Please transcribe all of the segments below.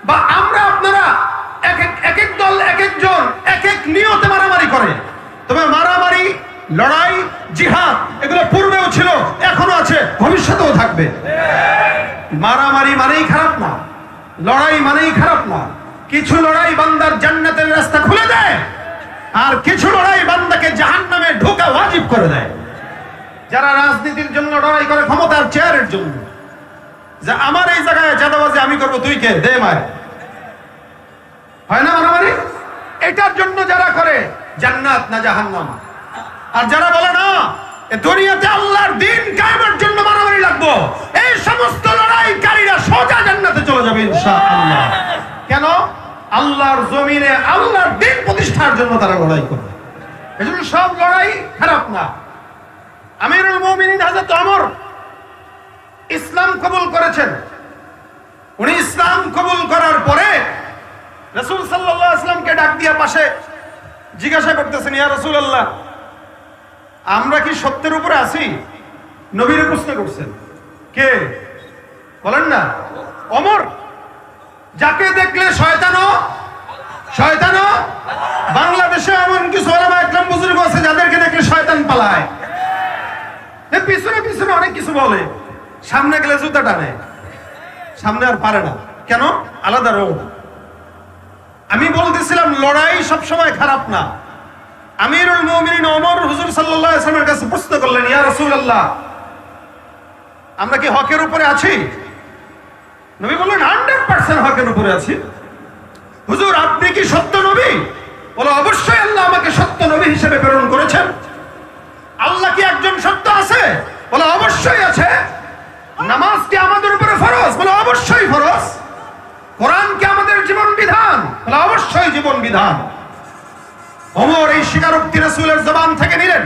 বা আমরা আপনারা এক এক দল এক একজন এক এক নিয়তে মারামারি করে। তবে মারামারি, লড়াই, জিহাদ এগুলো পূর্বেও ছিল, এখনো আছে, ভবিষ্যতেও থাকবে। মারামারি মানেই খারাপ না, লড়াই মানেই খারাপ না। কিছু লড়াই বান্দার জান্নাতের রাস্তা খুলে দেয়, আর কিছু লড়াই বান্দাকে জাহান্নামে ঢোকা ওয়াজিব করে দেয়। যারা রাজনীতির জন্য লড়াই করে, ক্ষমতার চেয়ারের জন্য, যে আমার এই জায়গায় চাঁদাবাজি আমি করবো, তুই কে, দে মার, হয় না মারামারি? এটার জন্য যারা করে, জান্নাত না জাহান্নাম। আর যারা বলে না দুনিয়াতে আল্লাহর দ্বীন কায়েমের জন্য মারামারি লাগবো, এই সমস্ত লড়াইকারীরা সোজা জান্নাতে চলে যাবে ইনশাআল্লাহ। কেন? আল্লাহর জমিনে আল্লাহর দ্বীন প্রতিষ্ঠার জন্য তারা লড়াই করে। এজন্য সব লড়াই খারাপ না। আমিরুল মুমিনিন হযরত ওমর ইসলাম কবুল করেছেন। উনি ইসলাম কবুল করার পরে রাসূল সাল্লাল্লাহু আলাইহি ওয়াসাল্লামকে ডাক দিয়া পাশে জিজ্ঞাসা করতেছেন, ইয়া রাসূলুল্লাহ, আমরা কি সত্যের উপরে আছি? নবীর প্রশ্ন করছেন। কে বলেন না? ওমর, যাকে দেখলে শয়তানও বাংলাদেশে এমন কিছু ওলামা একরাম বুজুর্গ আছে যাদেরকে দেখলে শয়তান পালায়। পিছনে পিছনে অনেক কিছু বলে, সামনে গেলে জুতা টানে, সামনে আর পারে না। কেন? আলাদা রোগ। আমি বলতেছিলাম লড়াই সবসময় খারাপ না। আমিরুল মুমিনিন ওমর হুজুর সাল্লাল্লাহু আলাইহি ওয়াসাল্লামের কাছে প্রশ্ন করলেন, ইয়া রাসূলুল্লাহ, আমরা কি হকের উপরে আছি? নবী বললেন, 100% হকের উপরে আছি। হুজুর, আপনি কি সত্য নবী? বলে, অবশ্যই আল্লাহ আমাকে সত্য নবী হিসেবে প্রেরণ করেছেন। আল্লাহ কি একজন সত্য আছে? বলে, অবশ্যই আছে। নামাজ কি আমাদের উপরে ফরজ? বলে, অবশ্যই ফরজ। কোরআন কি আমাদের জীবন বিধান? বলে, অবশ্যই জীবন বিধান। ওমর এই স্বীকারোক্তি রাসূলের জবান থেকে নিলেন।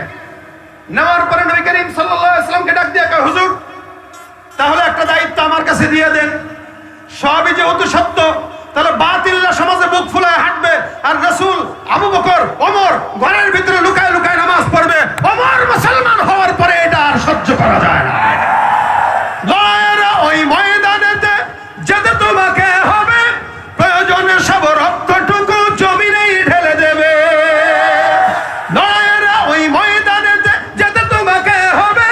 নেওয়ার পরে নবী করিম সাল্লাল্লাহু আলাইহি ওয়াসাল্লামকে ডাক দিয়ে কয়, হুজুর, তাহলে একটা দায়িত্ব আমার কাছে দিয়ে দেন। সবই যেহেতু সত্য, তাহলে বাতিলরা সমাজে বুক ফুলায় হাঁটবে, আর রাসূল, আবু বকর, ওমর ঘরের ভিতরে লুকায় লুকায় নামাজ পড়বে। ওমর মুসলমান হওয়ার পরে এটা আর সহ্য করা যায় না। লড়াইয়ের ওই ময়দানেতে যেতে তোমাকে হবে, প্রয়োজনে সব রক্তটুকু জমিনেই ঢেলে দেবে। লড়াইয়ের ওই ময়দানেতে যেতে তোমাকে হবে,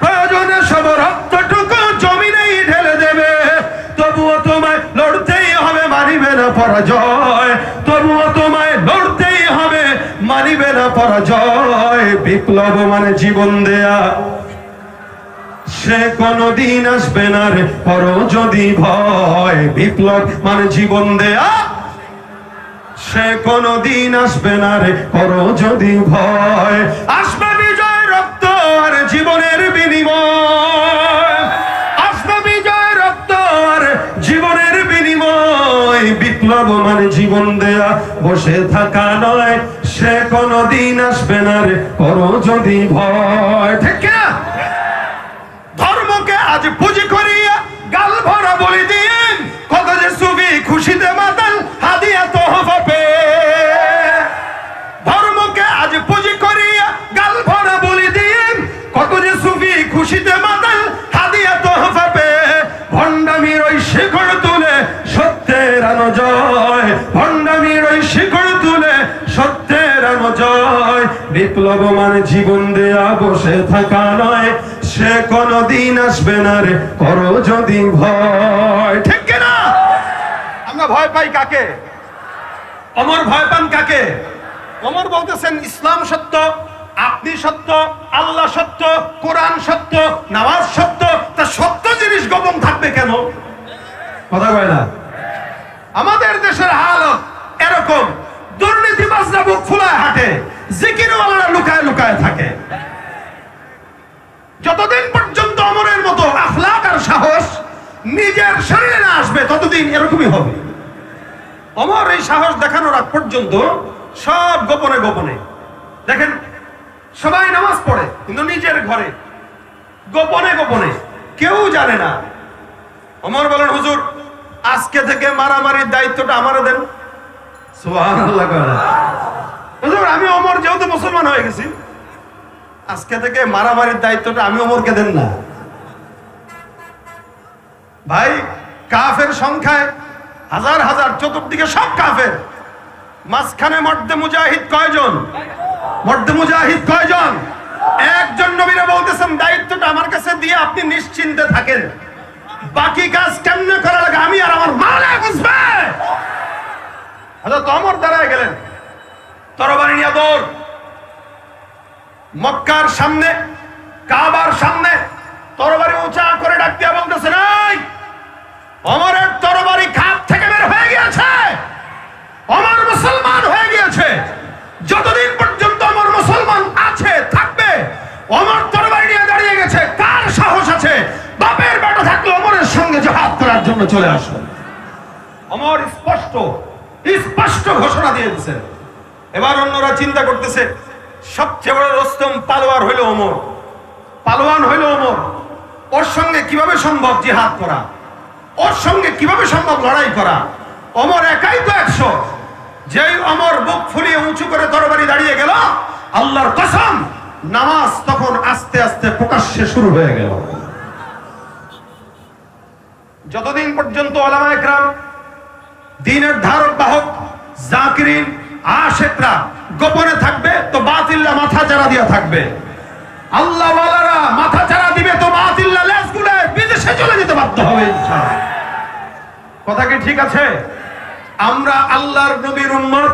প্রয়োজনে সব রক্তটুকু জমিনেই ঢেলে দেবে। তবুও তোমায় লড়তেই হবে, মানিবে না পরাজয়। তবুও তোমায় লড়তেই হবে, মানিবে না পরাজয়। বিপ্লব মানে জীবন দেয়া, সে কোনদিন আসবে না রে করো যদি ভয়। বিপ্লব মানে জীবন দেয়া, সে কোনদিন আসবে না রে করো যদি ভয়। আসবে বিজয়, রক্ত আর জীবনের বিনিময়। আসবে বিজয়, রক্ত আর জীবনের বিনিময়। বিপ্লব মানে জীবন দেয়া, বসে থাকা নয়। সে কোনদিন আসবে না রে করো যদি ভয়। ঠিক না? ধর্মকে আজ পুঁজি করিয়া গাল ভরা বলি দিন, কত যে সুফি খুশিতে মাতাল হাদিয়া তোহফা পেয়ে। ধর্মকে আজ পুঁজি করিয়া গাল ভরা বলি দিন, কত যে সুফি খুশিতে মাতাল হাদিয়া তোহফা পেয়ে। ভণ্ডামির ওই শিকড় তুলে সত্যের আনো জয়। ভণ্ডামির ওই শিকড় তুলে সত্যের আনো জয়। বিপ্লব মানে জীবন দেয়া, বসে থাকা নয়। সে কোনদিন আসবে না রে করো যদি ভয়। ঠিক কিনা? আমরা ভয় পাই কাকে? ওমর ভয় পান কাকে? ওমর বলতেছেন, ইসলাম সত্য, আপনি সত্য, আল্লাহ সত্য, কোরআন সত্য, নামাজ সত্য, তা সত্য জিনিস গোপন থাকবে কেন? কথা কয় না? আমাদের দেশের হালত এরকম, দুর্নীতিবাজরা বুক ফুলায় হাঁটে, জিকিরওয়ালারা লুকায় লুকায় থাকে। যতদিন পর্যন্ত ওমরের মতো আখলাক আর সাহস নিজের শরীরে না আসবে, ততদিন এরকমই হবে। ওমর এই সাহস দেখানোর আগ পর্যন্ত সব গোপনে গোপনে। দেখেন, সবাই নামাজ পড়ে কিন্তু নিজের ঘরে গোপনে গোপনে, কেউ জানে না। ওমর বলেন, হুজুর, আজকে থেকে মারামারির দায়িত্বটা আমারে দেন। সুবহানাল্লাহ। হুজুর, আমি ওমর যেহেতু মুসলমান হয়ে গেছি, আজকে থেকে মারামারির দায়িত্বটা আমি ওমরকে দেন না। ভাই, কাফের সংখ্যায় হাজার হাজার, চতুর্দিকে সব কাফের, মাঝখানে মর্দে মুজাহিদ কয়জন? মর্দে মুজাহিদ কয়জন? একজন। নবীরা বলতেছেন দায়িত্বটা আমার কাছে দিয়ে আপনি নিশ্চিন্তে থাকেন, বাকি কাজ কেমনে করা লাগে আমি আর আমার মাওলা বুঝবে। হযরত ওমর দাঁড়ায় গেলেন, তরবারি নিয়ে দৌড়। মক্কার সামনে, কাবার সামনে তরবারি উঁচা করে ডাক দিয়া বলতেছেন, এই ওমরের তরবারি খাপ থেকে বের হয়ে গিয়েছে, ওমর মুসলমান হয়ে গিয়েছে। যতদিন পর্যন্ত ওমর মুসলমান আছে থাকবে, ওমর তরবারি নিয়ে দাঁড়িয়ে গেছে, কার সাহস আছে বাপের বেটা থাকলে ওমরের সঙ্গে জিহাদ করার জন্য চলে আসবে? ওমর স্পষ্ট স্পষ্ট ঘোষণা দিয়ে দিয়েছেন। এবার অন্যরা চিন্তা করতেছে সবচেয়ে বড় রুস্তম পালোয়ার হইল ওমর, পালোয়ান হইল ওমর, ওর সঙ্গে কিভাবে সম্ভব জিহাদ করা, ওর সঙ্গে কিভাবে সম্ভব লড়াই করা? ওমর একাই তো 100। যেই ওমর বুক ফুলিয়ে উঁচু করে তরবারি দাঁড়িয়ে গেল, আল্লাহর কসম নামাজ তখন আস্তে আস্তে প্রকাশ্যে শুরু হয়ে গেল। যতদিন পর্যন্ত উলামায়ে কেরাম, দ্বীনের ধারক বাহক, জাকিরিন, আশিকরা গোপনে থাকবে তো বাতিলরা মাথা চারা দিয়া থাকবে। আল্লাহ ওয়ালারা মাথা চারা দিবে তো বাতিলরা লেজগুলো বিদেশে চলে যেতে বাধ্য হবে ইনশাআল্লাহ। কথা কি ঠিক আছে? আমরা আল্লাহর নবীর উম্মত,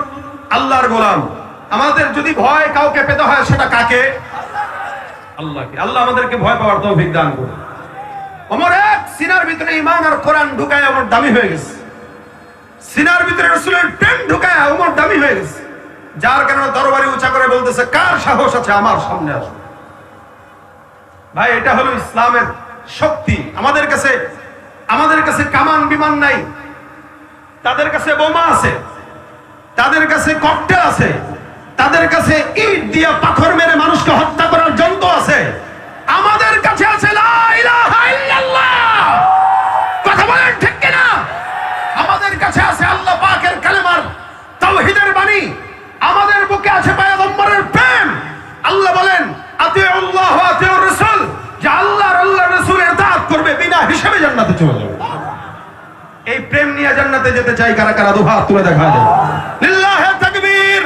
আল্লাহর গোলাম। আমাদের যদি ভয় কাউকে পেতে হয় সেটা কাকে? আল্লাহকে। আল্লাহ আমাদেরকে ভয় পাওয়ার তৌফিক দান করুন। ওমর এক সিনার ভিতরে ঈমান আর কোরআন ঢুকায় ওমর দামি হয়ে গেছে, সিনার ভিতরে রাসূলের প্রেম ঢুকায় ওমর দামি হয়ে গেছে। যার কারণে তরবারি উঁচা করে বলতেছে, কার সাহস আছে আমার সামনে আসো? ভাই, এটা হলো ইসলামের শক্তি। আমাদের কাছে কামান বিমান নাই, তাদের কাছে বোমা আছে, তাদের কাছে ককটেল আছে, তাদের কাছে ইট দিয়ে পাথর মেরে মানুষকে হত্যা করার যন্ত্র আছে। আমাদের কাছে আছে লা ইলাহা ইল্লাল্লাহ। কথা বলেন ঠিক কিনা? আমাদের কাছে আছে আল্লাহ পাকের কালেমার তাওহীদের বাণী, আমাদের বুকে আছে পয়গম্বরের প্রেম। আল্লাহ বলেন আতিউল্লাহ ওয়া আতিউর রাসূল, যে আল্লাহর রাসূলের ইতাআত করবে বিনা হিসাবে জান্নাতে চলে যাবে। এই প্রেম নিয়ে জান্নাতে যেতে চাই কারা কারা? দুই হাত তুলে দেখা যায়। লিল্লাহি তাকবীর।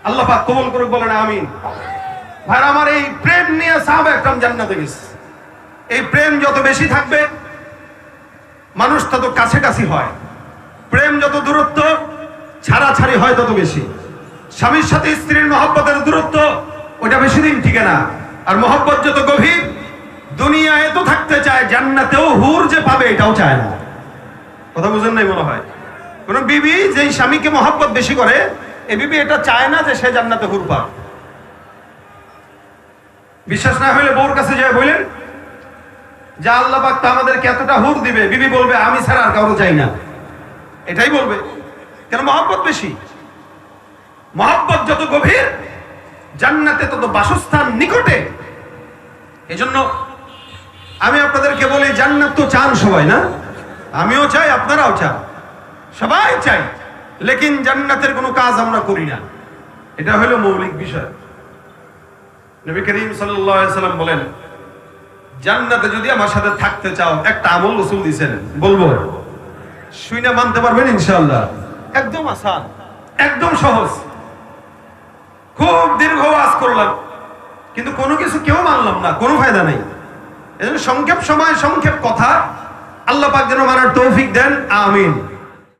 আল্লাহ পাক কবুল করুক, বলেন আমিন। ভাই আমার, এই প্রেম নিয়ে সাহাবায়ে কেরাম জান্নাতে গেছে। এই প্রেম যত বেশি থাকবে মানুষ তত কাছাকাছি হয়, প্রেম যত দূরত্ব ছাড়াছাড়ি হয় তত বেশি। স্বামীর সাথে স্ত্রীর মহব্বতের দূরত্ব ওটা বেশি দিন টিকে না। আর মহব্বত যত গভীর, দুনিয়ায় তো থাকতে চায়, জান্নাতেও হুর যে পাবে এটাও চায় না। কথা বুঝেন নাই মনে হয়? কোন বিবি যেই স্বামীকে মহব্বত বেশি করে, এই বিবি এটা চায় না যে সে জান্নাতে হুর পাক। বিশ্বাস না হলে বউর কাছে যায় বলেন যে আল্লাহ পাক তো আমাদেরকে এতটা হুর দিবে, বিবি বলবে আমি ছাড়া আর কাউকে চাই না, এটাই বলবে। কেন? মহব্বত বেশি। মহব্বত যত গভীর, জান্নাতে তত বাসস্থান নিকটে। এজন্য আমি আপনাদেরকে বলি, জান্নাত তো চান সবাই, না? আমিও চাই, আপনারাও চান, সবাই চাই, লেকিন জান্নাতের কোনো কাজ আমরা করি না। এটা হলো মৌলিক বিষয়। নবী করিম সাল্লাল্লাহু আলাইহি সাল্লাম বলেন, জান্নাতে যদি আমার সাথে থাকতে চাও, একটা আমল রাসূল দিয়েছেন, বলবো? শুনে মানতে পারবেন ইনশাআল্লাহ? একদম আসান, একদম সহজ। খুব দীর্ঘ ওয়াজ করলাম, কিন্তু কোনো কিছু কেউ মানলাম না, কোনো ফায়দা নাই। এজন্য সংক্ষেপ সময় সংক্ষেপ কথা, আল্লাহ পাক যেন মানার তৌফিক দেন, আমিন।